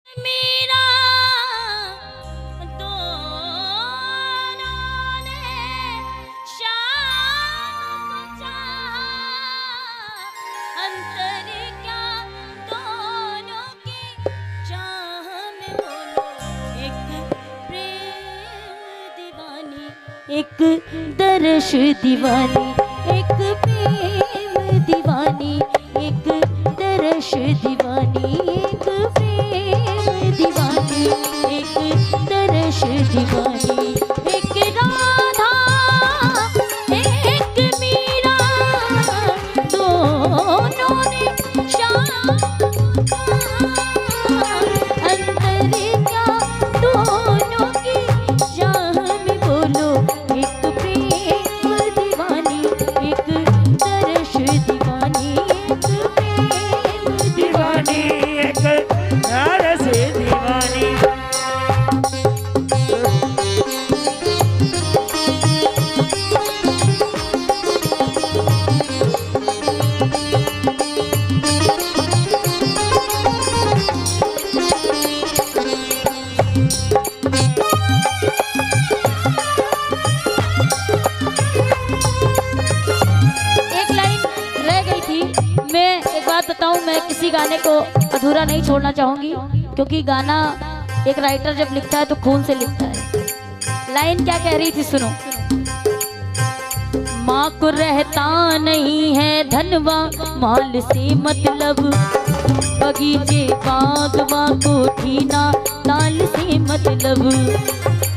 मेरा दोनों ने शाम को चाहा, अंतर क्या दोनों की चाह में बोलो। एक प्रेम दीवानी, एक दर्श दीवानी, एक प्रेम दीवानी, एक दर्श दीवानी, एक प्रेम दीवानी, एक दर्श दीवानी, एक राधा एक मीरा, दोनों ने शाम अंतर क्या दोनों की चाह में बोलो। एक प्रेम दीवानी, एक दर्श दीवानी, एक प्रेम दीवानी, एक नारस दीवानी। एक लाइन रह गई थी। मैं एक बात बताऊं, मैं किसी गाने को अधूरा नहीं छोड़ना चाहूंगी, क्योंकि गाना एक राइटर जब लिखता है तो खून से लिखता है। लाइन क्या कह रही थी, सुनो। माँ को रहता नहीं है धनवा माल से मतलब, बगीचे बागवा कोठी ना ताल से मतलब,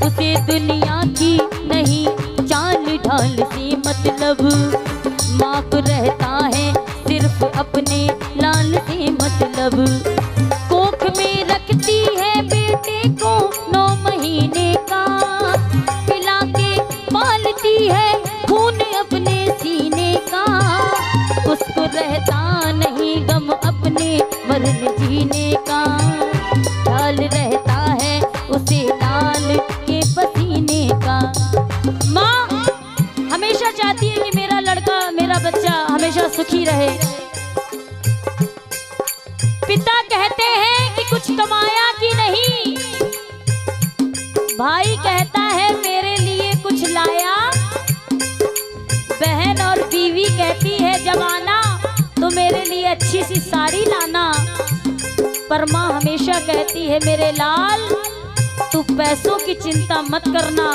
उसे दुनिया की नहीं चाल ढाल से मतलब, माँ को रहता है सिर्फ अपने लाल से मतलब, कोख में रखती है बेटे को 9 महीने का, पिला के पालती है खून अपने सीने का, उसको रहता नहीं गम अपने मरण जीने का, ख्याल रहता है उसे लाल के पसीने का। माँ हमेशा चाहती है कि मेरा लड़का, मेरा बच्चा हमेशा सुखी रहे। पिता कहते हैं कि कुछ कमाया कि नहीं, भाई कहता है मेरे लिए कुछ लाया, बहन और बीवी कहती है जमाना तो मेरे लिए अच्छी सी साड़ी लाना, पर माँ हमेशा कहती है मेरे लाल तू पैसों की चिंता मत करना,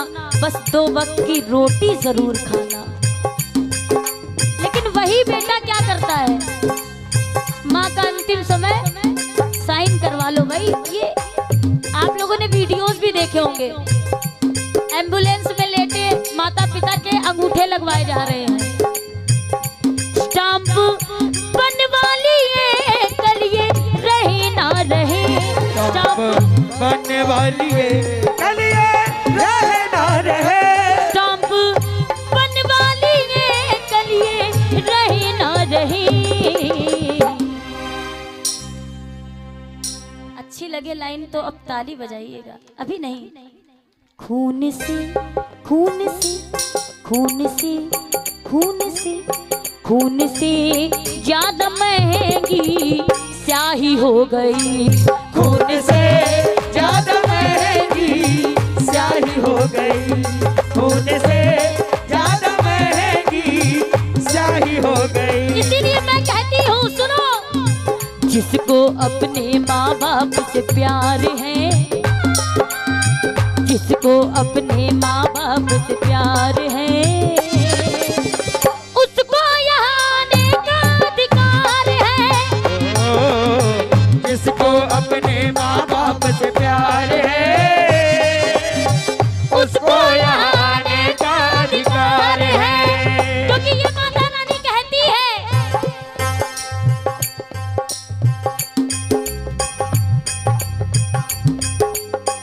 बस 2 वक्त की रोटी जरूर खाना। लेकिन वही बेटा क्या करता है, माँ का अंतिम समय साइन करवा लो भाई। ये आप लोगों ने वीडियोस भी देखे होंगे, एम्बुलेंस में लेटे माता पिता के अंगूठे लगवाए जा रहे हैं। स्टाम्प बनवा लिए कल ये रहे ना रहे, स्टाम्प बनने वाली है कल ये रहे ना रहे, स्टाम्प बनवा लिए कल ये रहे ना रहे। अच्छी लगे लाइन तो अब ताली बजाइएगा, अभी नहीं। खून से खून से खून से खून से खून से ज्यादा महंगी स्याही हो गई, खून से ज्यादा महंगी स्याही हो गई, खून से ज्यादा महंगी स्याही हो गई। इसीलिए मैं कहती हूँ सुनो, जिसको अपने माँ बाप से प्यार है, जिसको अपने माँ बाप से प्यार है, उसको यहाँ आने का अधिकार है। जिसको अपने माँ बाप से प्यार है, उसको यहाँ आने का अधिकार है। क्योंकि ये माता रानी कहती है,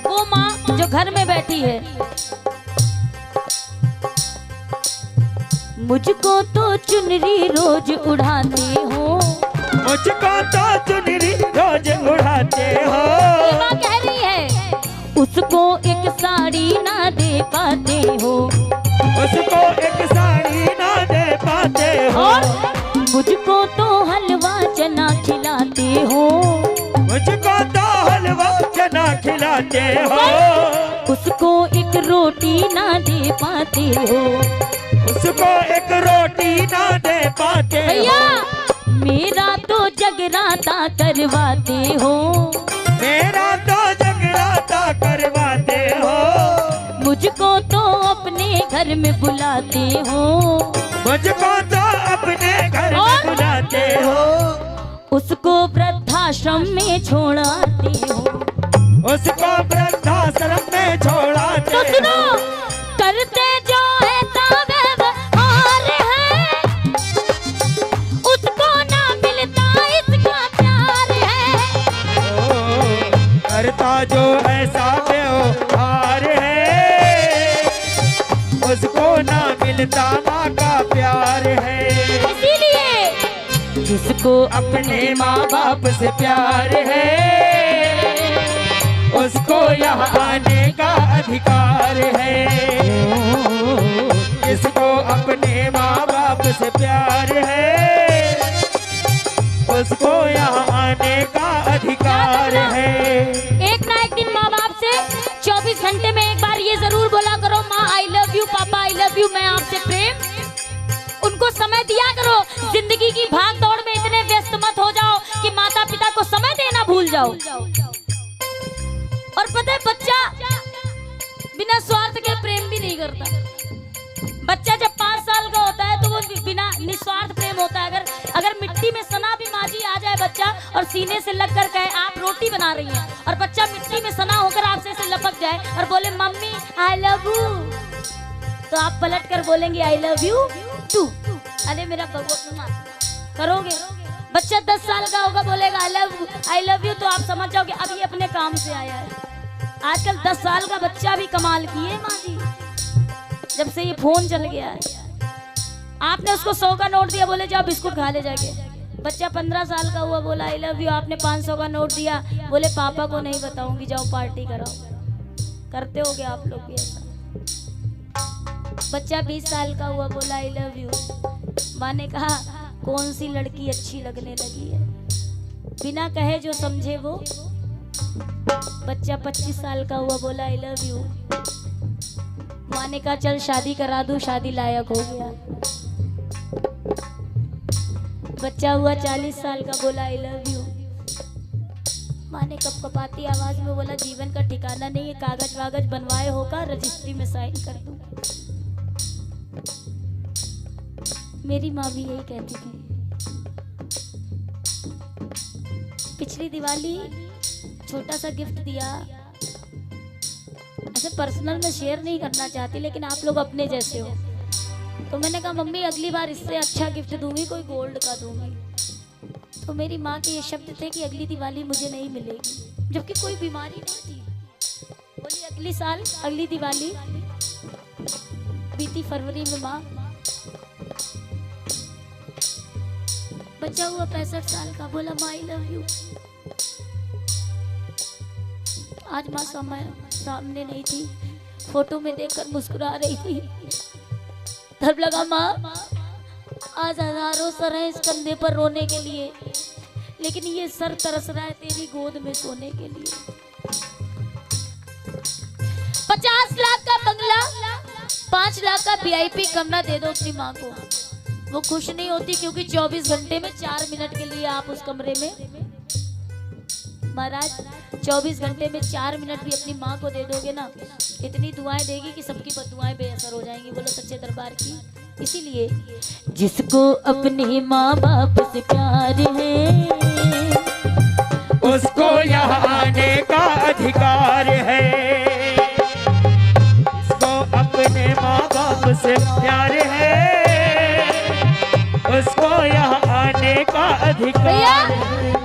वो माँ जो घर में बैठी है, मुझको तो चुनरी रोज उड़ाते हो, मुझको तो चुनरी रोज उड़ाते हो, ये माँ कह रही है, उसको एक साड़ी ना दे पाते हो, उसको एक साड़ी ना दे पाते हो, और मुझको तो हलवा चना खिलाते हो, मुझको तो हलवा चना खिलाते हो, उसको एक रोटी ना दे पाते हो, उसको एक रोटी ना दे पाते भैया हो। मेरा तो जगराता करवाते हो, मेरा तो जगराता करवाते हो, मुझको तो अपने घर में बुलाते हो, मुझको तो अपने घर में बुलाते हो, उसको वृद्धाश्रम में छोड़ाते हो, उसको वृद्धाश्रम में छोड़ाते तो सुनो हो। करते जो ऐसा व्यवहार है, उसको ना मिलता इसका प्यार है, करता जो ऐसा व्यवहार है, उसको ना मिलता माँ का प्यार है। इसीलिए जिसको अपने माँ बाप से प्यार है, उसको यहाँ आने का अधिकार है। जिसको अपने माँ बाप से प्यार है, उसको यहाँ आने का अधिकार है। एक ना एक दिन माँ बाप से 24 घंटे में एक बार ये जरूर बोला करो, माँ आई लव यू, पापा आई लव यू, मैं आपसे प्रेम। उनको समय दिया करो, जिंदगी की भाग दौड़ में इतने व्यस्त मत हो जाओ कि माता पिता को समय देना भूल जाओ। और पता है बच्चा बिना स्वार्थ के प्रेम भी नहीं करता। बच्चा जब 5 साल का होता है तो वो बिना निस्वार्थ प्रेम होता है। अगर मिट्टी में सना भी माजी आ जाए बच्चा और सीने से लग कर कहे आप रोटी बना रही हैं, और बच्चा मिट्टी में सना होकर आपसे से लपक जाए और बोले मम्मी आई लव यू, तो आप पलट कर बोलेंगे आई लव यू टू। अरे मेरा भगवान करोगे। बच्चा 10 साल का होगा बोलेगा आई लव यू, तो आप समझ जाओगे अब ये अपने काम से आया है। आजकल 10 साल का बच्चा भी कमाल किए माँ जी, जब से ये फोन चल गया है। आपने उसको 100 का नोट दिया, बोले जाओ बिस्कुट खा ले जाके। बच्चा 15 साल का हुआ, बोला आई लव यू, आपने 500 का नोट दिया, बोले पापा को नहीं बताऊंगी, जाओ पार्टी कराओ। करते होगे आप लोग भी ऐसा। बच्चा 20 साल का हुआ, बोला आई लव यू, माँ ने कहा कौन सी लड़की अच्छी लगने लगी है, बिना कहे जो समझे वो। बच्चा 25 साल का हुआ, बोला आई लव यू, माँ ने कहा चल शादी करा दूं, शादी लायक हो गया। बच्चा हुआ 40 साल का, बोला आई लव यू, माँ ने कपकपाती आवाज में बोला जीवन का ठिकाना नहीं है, कागज वागज बनवाए होगा, रजिस्ट्री में साइन कर दूं। मेरी माँ भी यही कहती थी। पिछली दिवाली छोटा सा गिफ्ट दिया, ऐसे पर्सनल में शेयर नहीं करना चाहती, लेकिन आप लोग अपने जैसे हो, तो मैंने कहा मम्मी अगली बार इससे अच्छा गिफ्ट दूंगी, कोई गोल्ड का दूंगी। तो मेरी माँ के ये शब्द थे कि अगली दिवाली मुझे नहीं मिलेगी, जबकि कोई बीमारी नहीं थी। बोली अगली साल अगली दिवाली। बीती फरवरी में माँ, बच्चा हुआ 65 साल का, बोला माँ आई लव यू। आज माँ सामने नहीं थी, फोटो में देखकर मुस्कुरा रही थी। तब लगा माँ आज हजारों सर हैं इस कंधे पर रोने के लिए, लेकिन ये सर तरस रहा है तेरी गोद में सोने के लिए। 50 लाख का बंगला, 5 लाख का VIP कमरा दे दो अपनी माँ को, वो खुश नहीं होती, क्योंकि 24 घंटे में 4 मिनट के लिए आप उस कमरे में। महाराज 24 घंटे में 4 मिनट भी अपनी माँ को दे दोगे ना, इतनी दुआएं देगी कि सबकी बददुआएं बेअसर हो जाएंगी। बोलो सच्चे दरबार की। इसीलिए जिसको अपने माँ बाप से प्यार है, उसको यहाँ आने का अधिकार है। जिसको अपने माँ बाप से प्यार है, उसको यहाँ आने का अधिकार है।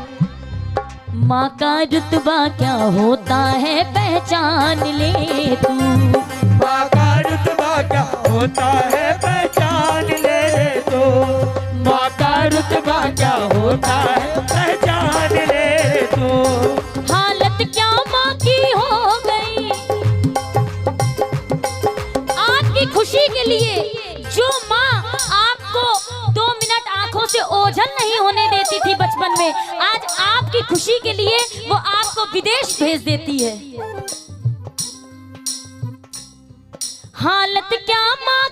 माँ का रुतबा क्या होता है पहचान ले तू, माँ का रुतबा क्या होता है पहचान ले तो, माँ का रुतबा क्या होता है पहचान ले तो। हालत क्या माँ की हो गई, आपकी खुशी के लिए जो माँ आपको 2 मिनट आंखों से ओझल नहीं होने देती थी बचपन में, आज आपकी खुशी के लिए वो आपको को विदेश भेज देती है। हालत क्या माँ